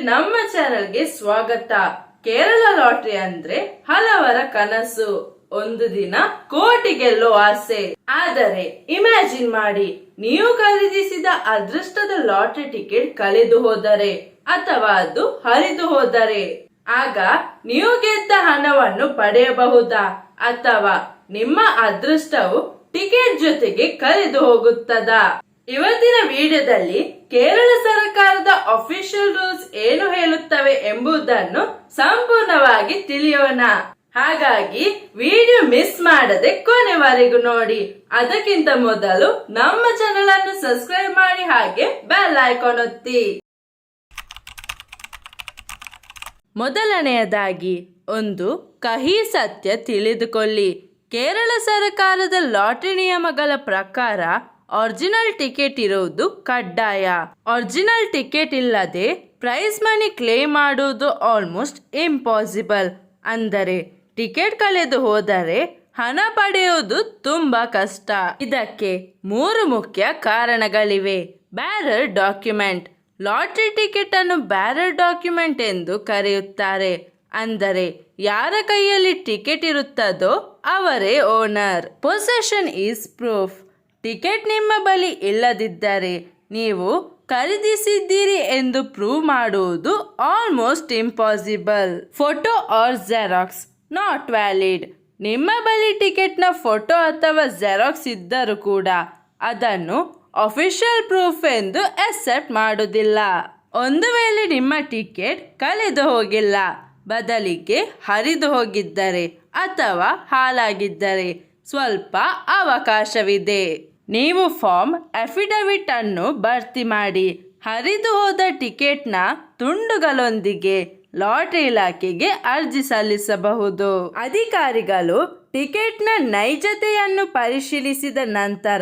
ನಮ್ಮ ಚಾನೆಲ್ಗೆ ಸ್ವಾಗತ. ಕೇರಳ ಲಾಟರಿ ಅಂದ್ರೆ ಹಲವರ ಕನಸು. ಒಂದು ದಿನ ಕೋಟಿ ಗೆಲ್ಲೋ ಆಸೆ. ಆದರೆ ಇಮ್ಯಾಜಿನ್ ಮಾಡಿ, ನೀವು ಖರೀದಿಸಿದ ಅದೃಷ್ಟದ ಲಾಟರಿ ಟಿಕೆಟ್ ಕಳೆದು ಹೋದರೆ ಅಥವಾ ಅದು ಹರಿದು ಹೋದರೆ, ಆಗ ನೀವು ಗೆದ್ದ ಹಣವನ್ನು ಪಡೆಯಬಹುದಾ ಅಥವಾ ನಿಮ್ಮ ಅದೃಷ್ಟವು ಟಿಕೆಟ್ ಜೊತೆಗೆ ಕಳೆದು ಹೋಗುತ್ತದಾ? ಇವತ್ತಿನ ವಿಡಿಯೋದಲ್ಲಿ ಕೇರಳ ಸರ್ಕಾರದ ಅಫಿಷಿಯಲ್ ರೂಲ್ಸ್ ಏನು ಹೇಳುತ್ತವೆ ಎಂಬುದನ್ನು ಸಂಪೂರ್ಣವಾಗಿ ತಿಳಿಯೋಣ. ಹಾಗಾಗಿ ವಿಡಿಯೋ ಮಿಸ್ ಮಾಡದೆ ಕೊನೆವರೆಗೂ ನೋಡಿ. ಅದಕ್ಕಿಂತ ಮೊದಲು ನಮ್ಮ ಚಾನೆಲ್ ಅನ್ನು ಸಬ್ಸ್ಕ್ರೈಬ್ ಮಾಡಿ, ಹಾಗೆ ಬೆಲ್ ಐಕಾನ್ ಒತ್ತಿ. ಮೊದಲನೆಯದಾಗಿ ಒಂದು ಕಹಿ ಸತ್ಯ ತಿಳಿದುಕೊಳ್ಳಿ. ಕೇರಳ ಸರ್ಕಾರದ ಲಾಟರಿ ನಿಯಮಗಳ ಪ್ರಕಾರ ಒರಿಜಿನಲ್ ಟಿಕೆಟ್ ಇರುವುದು ಕಡ್ಡಾಯ. ಒರಿಜಿನಲ್ ಟಿಕೆಟ್ ಇಲ್ಲದೆ ಪ್ರೈಸ್ ಮನಿ ಕ್ಲೇಮ್ ಮಾಡುವುದು ಆಲ್ಮೋಸ್ಟ್ ಇಂಪಾಸಿಬಲ್. ಅಂದರೆ ಟಿಕೆಟ್ ಕಳೆದು ಹೋದರೆ ಹಣ ಪಡೆಯುವುದು ತುಂಬಾ ಕಷ್ಟ. ಇದಕ್ಕೆ 3 ಮುಖ್ಯ ಕಾರಣಗಳಿವೆ. Bearer document. ಲಾಟರಿ ಟಿಕೆಟ್ ಅನ್ನು ಬ್ಯಾರರ್ ಡಾಕ್ಯುಮೆಂಟ್ ಎಂದು ಕರೆಯುತ್ತಾರೆ. ಅಂದರೆ ಯಾರ ಕೈಯಲ್ಲಿ ಟಿಕೆಟ್ ಇರುತ್ತದೋ ಅವರೇ owner. Possession is proof. Ticket ನಿಮ್ಮ ಬಳಿ ಇಲ್ಲದಿದ್ದರೆ ನೀವು ಖರೀದಿಸಿದ್ದೀರಿ ಎಂದು ಪ್ರೂವ್ ಮಾಡುವುದು almost impossible. Photo or xerox not valid. ನಿಮ್ಮ ಬಳಿ ಟಿಕೆಟ್ನ ಫೋಟೋ ಅಥವಾ ಜೆರಾಕ್ಸ್ ಇದ್ದರೂ ಕೂಡ ಅದನ್ನು ಅಫಿಷಿಯಲ್ ಪ್ರೂಫ್ ಎಂದು ಅಕ್ಸೆಪ್ಟ್ ಮಾಡುವುದಿಲ್ಲ. ಒಂದು ವೇಳೆ ನಿಮ್ಮ ಟಿಕೆಟ್ ಕಳೆದು ಹೋಗಿಲ್ಲ, ಬದಲಿಗೆ ಹರಿದು ಹೋಗಿದ್ದರೆ ಅಥವಾ ಹಾಳಾಗಿದ್ದರೆ ಸ್ವಲ್ಪ ಅವಕಾಶವಿದೆ. ನೀವು ಫಾರ್ಮ್ ಅಫಿಡವಿಟ್ ಅನ್ನು ಭರ್ತಿ ಮಾಡಿ ಹರಿದು ಹೋದ ಟಿಕೆಟ್ನ ತುಂಡುಗಳೊಂದಿಗೆ ಲಾಟರಿ ಇಲಾಖೆಗೆ ಅರ್ಜಿ ಸಲ್ಲಿಸಬಹುದು. ಅಧಿಕಾರಿಗಳು ಟಿಕೆಟ್ನ ನೈಜತೆಯನ್ನು ಪರಿಶೀಲಿಸಿದ ನಂತರ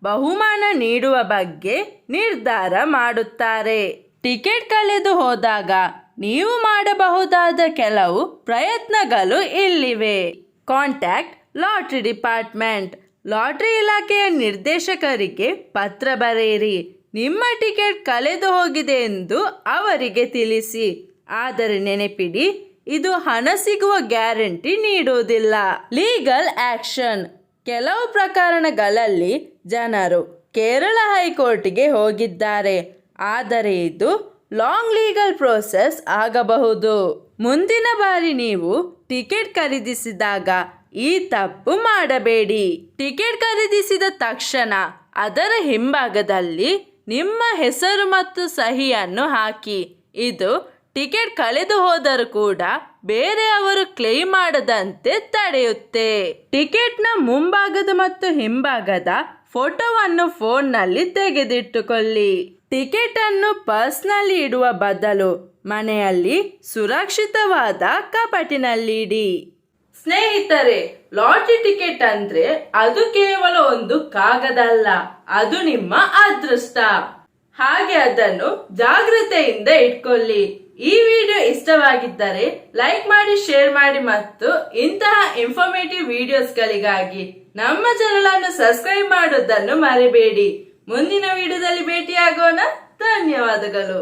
ಬಹುಮಾನ ನೀಡುವ ಬಗ್ಗೆ ನಿರ್ಧಾರ ಮಾಡುತ್ತಾರೆ. ಟಿಕೆಟ್ ಕಳೆದು ಹೋದಾಗ ನೀವು ಮಾಡಬಹುದಾದ ಕೆಲವು ಪ್ರಯತ್ನಗಳು ಇಲ್ಲಿವೆ. Contact lottery department. ಲಾಟರಿ ಇಲಾಖೆಯ ನಿರ್ದೇಶಕರಿಗೆ ಪತ್ರ ಬರೆಯಿರಿ. ನಿಮ್ಮ ಟಿಕೆಟ್ ಕಳೆದು ಹೋಗಿದೆ ಎಂದು ಅವರಿಗೆ ತಿಳಿಸಿ. ಆದರೆ ನೆನಪಿಡಿ, ಇದು ಹಣ ಸಿಗುವ ಗ್ಯಾರಂಟಿ ನೀಡುವುದಿಲ್ಲ. Legal action. ಕೆಲವು ಪ್ರಕರಣಗಳಲ್ಲಿ ಜನರು ಕೇರಳ ಹೈಕೋರ್ಟ್ಗೆ ಹೋಗಿದ್ದಾರೆ. ಆದರೆ ಇದು ಲಾಂಗ್ ಲೀಗಲ್ ಪ್ರೋಸೆಸ್ ಆಗಬಹುದು. ಮುಂದಿನ ಬಾರಿ ನೀವು ಟಿಕೆಟ್ ಖರೀದಿಸಿದಾಗ ಈ ತಪ್ಪು ಮಾಡಬೇಡಿ. ಟಿಕೆಟ್ ಖರೀದಿಸಿದ ತಕ್ಷಣ ಅದರ ಹಿಂಭಾಗದಲ್ಲಿ ನಿಮ್ಮ ಹೆಸರು ಮತ್ತು ಸಹಿಯನ್ನು ಹಾಕಿ. ಇದು ಟಿಕೆಟ್ ಕಳೆದು ಹೋದರೂ ಕೂಡ ಬೇರೆಯವರು ಕ್ಲೇಮ್ ಮಾಡದಂತೆ ತಡೆಯುತ್ತೆ. ಟಿಕೆಟ್ನ ಮುಂಭಾಗದ ಮತ್ತು ಹಿಂಭಾಗದ ಫೋಟೋವನ್ನು ಫೋನ್ನಲ್ಲಿ ತೆಗೆದಿಟ್ಟುಕೊಳ್ಳಿ. ಟಿಕೆಟ್ ಅನ್ನು ಪರ್ಸ್ನಲ್ಲಿ ಇಡುವ ಬದಲು ಮನೆಯಲ್ಲಿ ಸುರಕ್ಷಿತವಾದ ಕಪಾಟಿನಲ್ಲಿ ಇಡಿ. ಸ್ನೇಹಿತರೆ, ಲಾಟರಿ ಟಿಕೆಟ್ ಅಂದ್ರೆ ಅದು ಕೇವಲ ಒಂದು ಕಾಗದ ಅಲ್ಲ, ಅದು ನಿಮ್ಮ ಅದೃಷ್ಟ. ಹಾಗೆ ಅದನ್ನು ಜಾಗ್ರತೆಯಿಂದ ಇಟ್ಕೊಳ್ಳಿ. ಈ ವಿಡಿಯೋ ಇಷ್ಟವಾಗಿದ್ದರೆ ಲೈಕ್ ಮಾಡಿ, ಶೇರ್ ಮಾಡಿ ಮತ್ತು ಇಂತಹ ಇನ್ಫಾರ್ಮೇಟಿವ್ ವಿಡಿಯೋಸ್ಗಳಿಗಾಗಿ ನಮ್ಮ ಚಾನೆಲ್ ಅನ್ನು ಸಬ್ಸ್ಕ್ರೈಬ್ ಮಾಡೋದನ್ನು ಮರಿಬೇಡಿ. ಮುಂದಿನ ವಿಡಿಯೋದಲ್ಲಿ ಭೇಟಿಯಾಗೋಣ. ಧನ್ಯವಾದಗಳು.